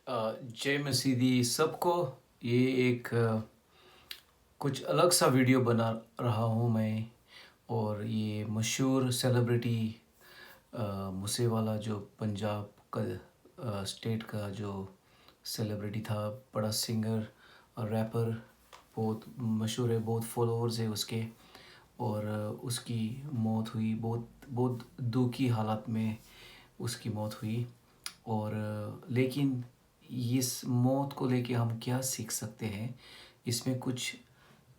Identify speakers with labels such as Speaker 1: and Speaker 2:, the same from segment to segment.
Speaker 1: जय मसीदी सबको। ये एक कुछ अलग सा वीडियो बना रहा हूँ मैं। और ये मशहूर सेलिब्रिटी मूसेवाला जो पंजाब का स्टेट का जो सेलिब्रिटी था, बड़ा सिंगर और रैपर, बहुत मशहूर है, बहुत फॉलोअर्स है उसके। और उसकी मौत हुई, बहुत बहुत दुख की हालत में उसकी मौत हुई। और लेकिन इस मौत को लेके हम क्या सीख सकते हैं? इसमें कुछ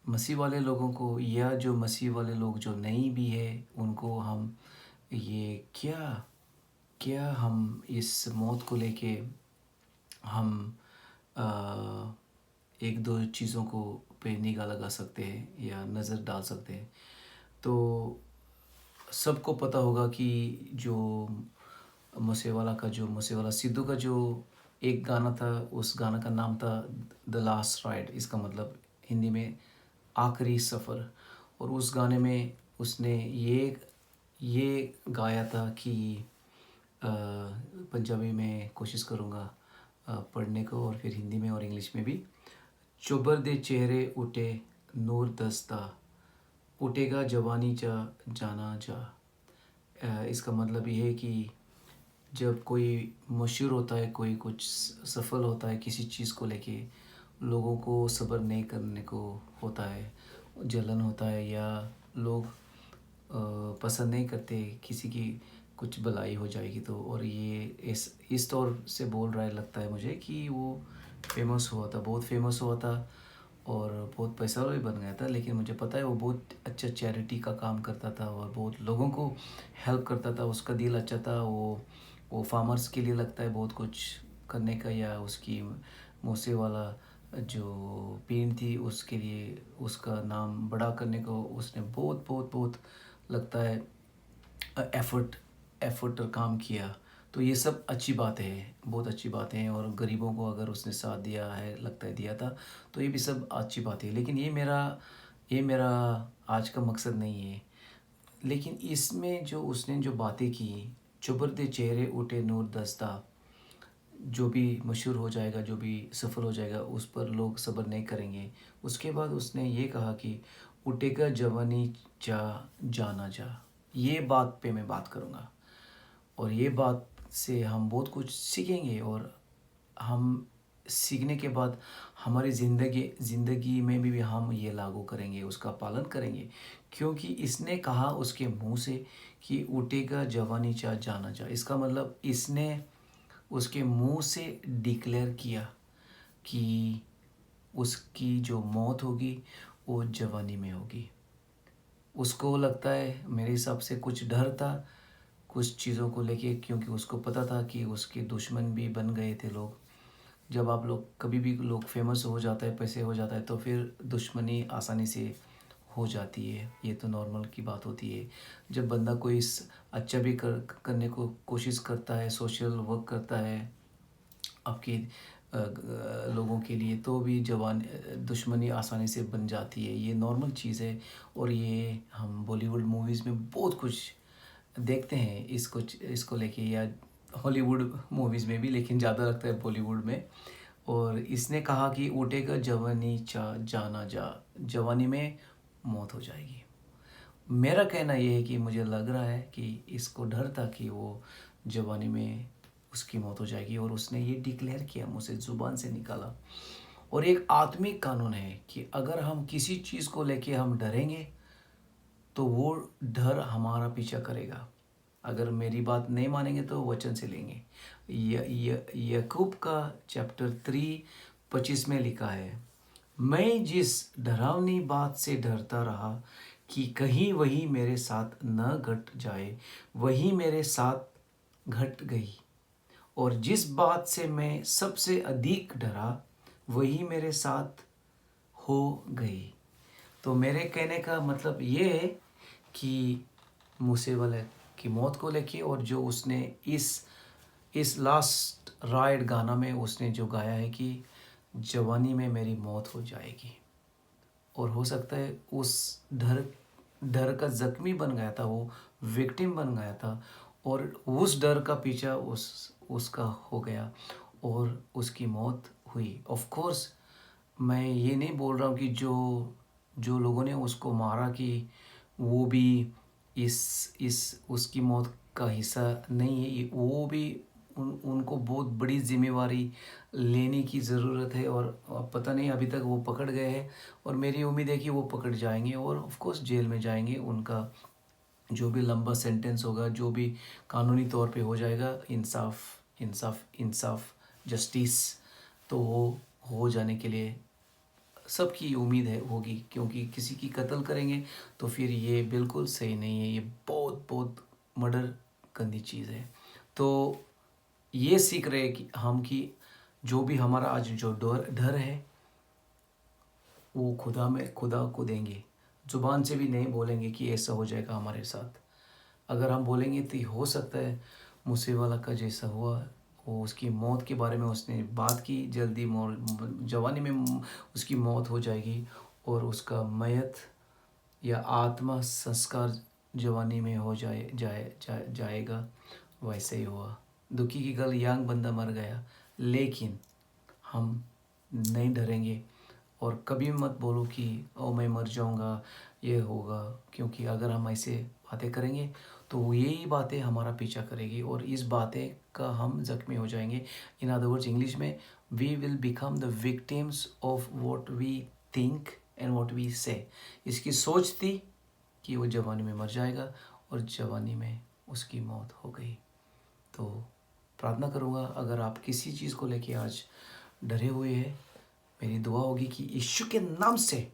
Speaker 1: मसीह वाले लोगों को, या जो मसीह वाले लोग जो नहीं भी है, उनको हम ये क्या क्या हम इस मौत को लेके हम अ, एक दो चीज़ों को पे निगाह लगा सकते हैं या नज़र डाल सकते हैं। तो सबको पता होगा कि जो मूसेवाला सिद्धू का जो एक गाना था, उस गाना का नाम था द लास्ट राइड। इसका मतलब हिंदी में आखिरी सफ़र। और उस गाने में उसने ये गाया था कि पंजाबी में कोशिश करूँगा पढ़ने को, और फिर हिंदी में और इंग्लिश में भी। चोबर दे चेहरे उठे नूर दस्ता, उठेगा जवानी चा जाना जा। इसका मतलब ये है कि जब कोई मशहूर होता है, कोई कुछ सफल होता है किसी चीज़ को लेके, लोगों को सब्र नहीं करने को होता है, जलन होता है, या लोग पसंद नहीं करते किसी की कुछ भलाई हो जाएगी तो। और ये इस तौर से बोल रहा है, लगता है मुझे कि वो फेमस हुआ था, बहुत फेमस हुआ था और बहुत पैसा भी बन गया था। लेकिन मुझे पता है वो बहुत अच्छा चैरिटी का काम करता था और बहुत लोगों को हेल्प करता था। उसका दिल अच्छा था। वो फार्मर्स के लिए लगता है बहुत कुछ करने का, या उसकी मूसे वाला जो पीन थी उसके लिए उसका नाम बड़ा करने को उसने बहुत बहुत बहुत लगता है एफर्ट एफर्ट और काम किया। तो ये सब अच्छी बात है, बहुत अच्छी बातें हैं। और गरीबों को अगर उसने साथ दिया है, लगता है दिया था, तो ये भी सब अच्छी बात है। लेकिन ये मेरा आज का मकसद नहीं है। लेकिन इसमें जो उसने जो बातें की, चुभरते चेहरे उठे नूर दस्ता, जो भी मशहूर हो जाएगा, जो भी सफल हो जाएगा, उस पर लोग सब्र नहीं करेंगे। उसके बाद उसने ये कहा कि उठेगा जवानी जा जाना जा। ये बात पे मैं बात करूँगा, और ये बात से हम बहुत कुछ सीखेंगे। और हम सीखने के बाद हमारी ज़िंदगी में भी हम ये लागू करेंगे, उसका पालन करेंगे। क्योंकि इसने कहा उसके मुंह से कि उठेगा जवानी चाह जाना चाह। इसका मतलब इसने उसके मुंह से डिक्लेयर किया कि उसकी जो मौत होगी वो जवानी में होगी। उसको लगता है, मेरे हिसाब से कुछ डर था कुछ चीज़ों को लेके, क्योंकि उसको पता था कि उसके दुश्मन भी बन गए थे लोग। जब आप लोग कभी भी लोग फेमस हो जाता है, पैसे हो जाता है, तो फिर दुश्मनी आसानी से हो जाती है। ये तो नॉर्मल की बात होती है। जब बंदा कोई अच्छा भी करने को कोशिश करता है, सोशल वर्क करता है आपके लोगों के लिए, तो भी दुश्मनी आसानी से बन जाती है। ये नॉर्मल चीज़ है। और ये हम बॉलीवुड मूवीज़ में बहुत कुछ देखते हैं इसको लेके, या हॉलीवुड मूवीज़ में भी, लेकिन ज़्यादा लगता है बॉलीवुड में। और इसने कहा कि उठेगा जवानी चा जाना जा, जवानी में मौत हो जाएगी। मेरा कहना ये है कि मुझे लग रहा है कि इसको डर था कि वो जवानी में उसकी मौत हो जाएगी, और उसने ये डिक्लेयर किया, मुझसे ज़ुबान से निकाला। और एक आत्मिक कानून है कि अगर हम किसी चीज़ को लेके हम डरेंगे, तो वो डर हमारा पीछा करेगा। अगर मेरी बात नहीं मानेंगे तो वचन से लेंगे। यकूब का चैप्टर 3:25 में लिखा है, मैं जिस डरावनी बात से डरता रहा कि कहीं वही मेरे साथ न घट जाए, वही मेरे साथ घट गई। और जिस बात से मैं सबसे अधिक डरा, वही मेरे साथ हो गई। तो मेरे कहने का मतलब ये है कि मूसे वाले की मौत को लेके, और जो उसने इस लास्ट राइड गाना में उसने जो गाया है कि जवानी में मेरी मौत हो जाएगी। और हो सकता है उस डर डर का ज़ख्मी बन गया था, वो विक्टिम बन गया था, और उस डर का पीछा उसका हो गया। और उसकी मौत हुई। ऑफ कोर्स मैं ये नहीं बोल रहा हूँ कि जो जो लोगों ने उसको मारा कि वो भी इस उसकी मौत का हिस्सा नहीं है। वो भी उनको बहुत बड़ी जिम्मेवारी लेने की ज़रूरत है और पता नहीं अभी तक वो पकड़ गए हैं और मेरी उम्मीद है कि वो पकड़ जाएंगे और ऑफ कोर्स जेल में जाएंगे। उनका जो भी लंबा सेंटेंस होगा, जो भी कानूनी तौर पे हो जाएगा, इंसाफ इंसाफ इंसाफ जस्टिस, तो वो हो जाने के लिए सबकी उम्मीद है होगी, क्योंकि किसी की कत्ल करेंगे तो फिर ये बिल्कुल सही नहीं है। ये बहुत बहुत मर्डर गंदी चीज़ है। तो ये सीख रहे कि हम कि जो भी हमारा आज जो डर डर है वो खुदा को देंगे। ज़ुबान से भी नहीं बोलेंगे कि ऐसा हो जाएगा हमारे साथ। अगर हम बोलेंगे तो हो सकता है मूसे वाला का जैसा हुआ, वो उसकी मौत के बारे में उसने बात की, जल्दी जवानी में उसकी मौत हो जाएगी और उसका मयत या आत्मा संस्कार जवानी में हो जाएगा। वैसे ही हुआ। दुखी की गल, यंग बंदा मर गया, लेकिन हम नहीं डरेंगे और कभी मत बोलो कि ओ मैं मर जाऊंगा, ये होगा, क्योंकि अगर हम ऐसे बातें करेंगे तो यही बातें हमारा पीछा करेगी और इस बातें का हम जख्मी हो जाएंगे। इन अदर वर्ड्स इंग्लिश में, we will become the victims of what we think and what we say. इसकी सोच थी कि वो जवानी में मर जाएगा और जवानी में उसकी मौत हो गई। तो प्रार्थना करूँगा अगर आप किसी चीज़ को लेके आज डरे हुए हैं, मेरी दुआ होगी कि यीशु के नाम से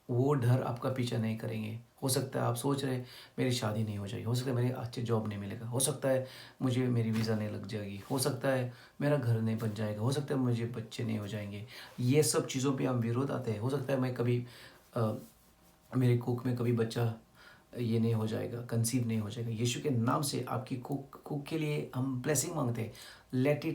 Speaker 1: वो डर आपका पीछा नहीं करेंगे। हो सकता है आप सोच रहे मेरी शादी नहीं हो जाएगी, हो सकता है मेरे अच्छे जॉब नहीं मिलेगा, हो सकता है मुझे मेरी वीज़ा नहीं लग जाएगी, हो सकता है मेरा घर नहीं बन जाएगा, हो सकता है मुझे बच्चे नहीं हो जाएंगे। ये सब चीज़ों पे हम विरोध आते हैं। हो सकता है मैं कभी मेरे कुक में कभी बच्चा ये नहीं हो जाएगा, कंसीव नहीं हो जाएगा। यीशु के नाम से आपकी कुक के लिए हम ब्लेसिंग मांगते हैं। Let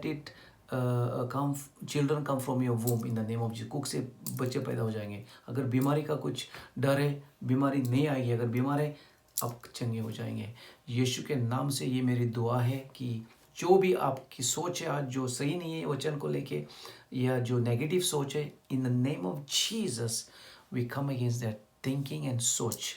Speaker 1: it come, children come from your womb in the name of Jesus. कुक से बच्चे पैदा हो जाएंगे। अगर बीमारी का कुछ डर है, बीमारी नहीं आएगी, अगर बीमार है आप चंगे हो जाएंगे यीशु के नाम से। ये मेरी दुआ है कि जो भी आपकी सोच है आज जो सही नहीं है वचन को लेके, या जो नेगेटिव सोच है, in the name of Jesus we come against that thinking and सोच।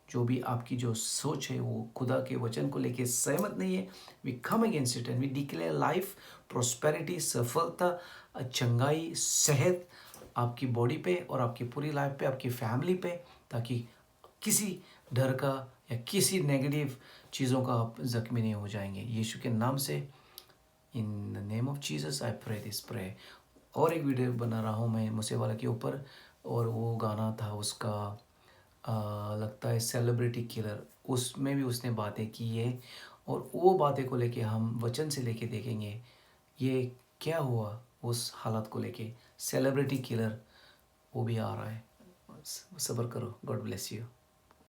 Speaker 1: जो भी आपकी जो सोच है वो खुदा के वचन को लेके सहमत नहीं है, we come against it and we declare life, prosperity, सफलता, चंगाई, सेहत आपकी बॉडी पे और आपकी पूरी लाइफ पे, आपकी फैमिली पे, ताकि किसी डर का या किसी नेगेटिव चीज़ों का आप जख्मी नहीं हो जाएंगे यीशु के नाम से। In the name of Jesus I pray this pray. और एक वीडियो बना रहा हूँ मैं मूसेवाला के ऊपर, और वो गाना था उसका लगता है सेलिब्रिटी किलर, उसमें भी उसने बातें की है और वो बातें को लेके हम वचन से लेके देखेंगे ये क्या हुआ उस हालत को लेके। सेलिब्रिटी किलर वो भी आ रहा है, सब्र करो। God bless you.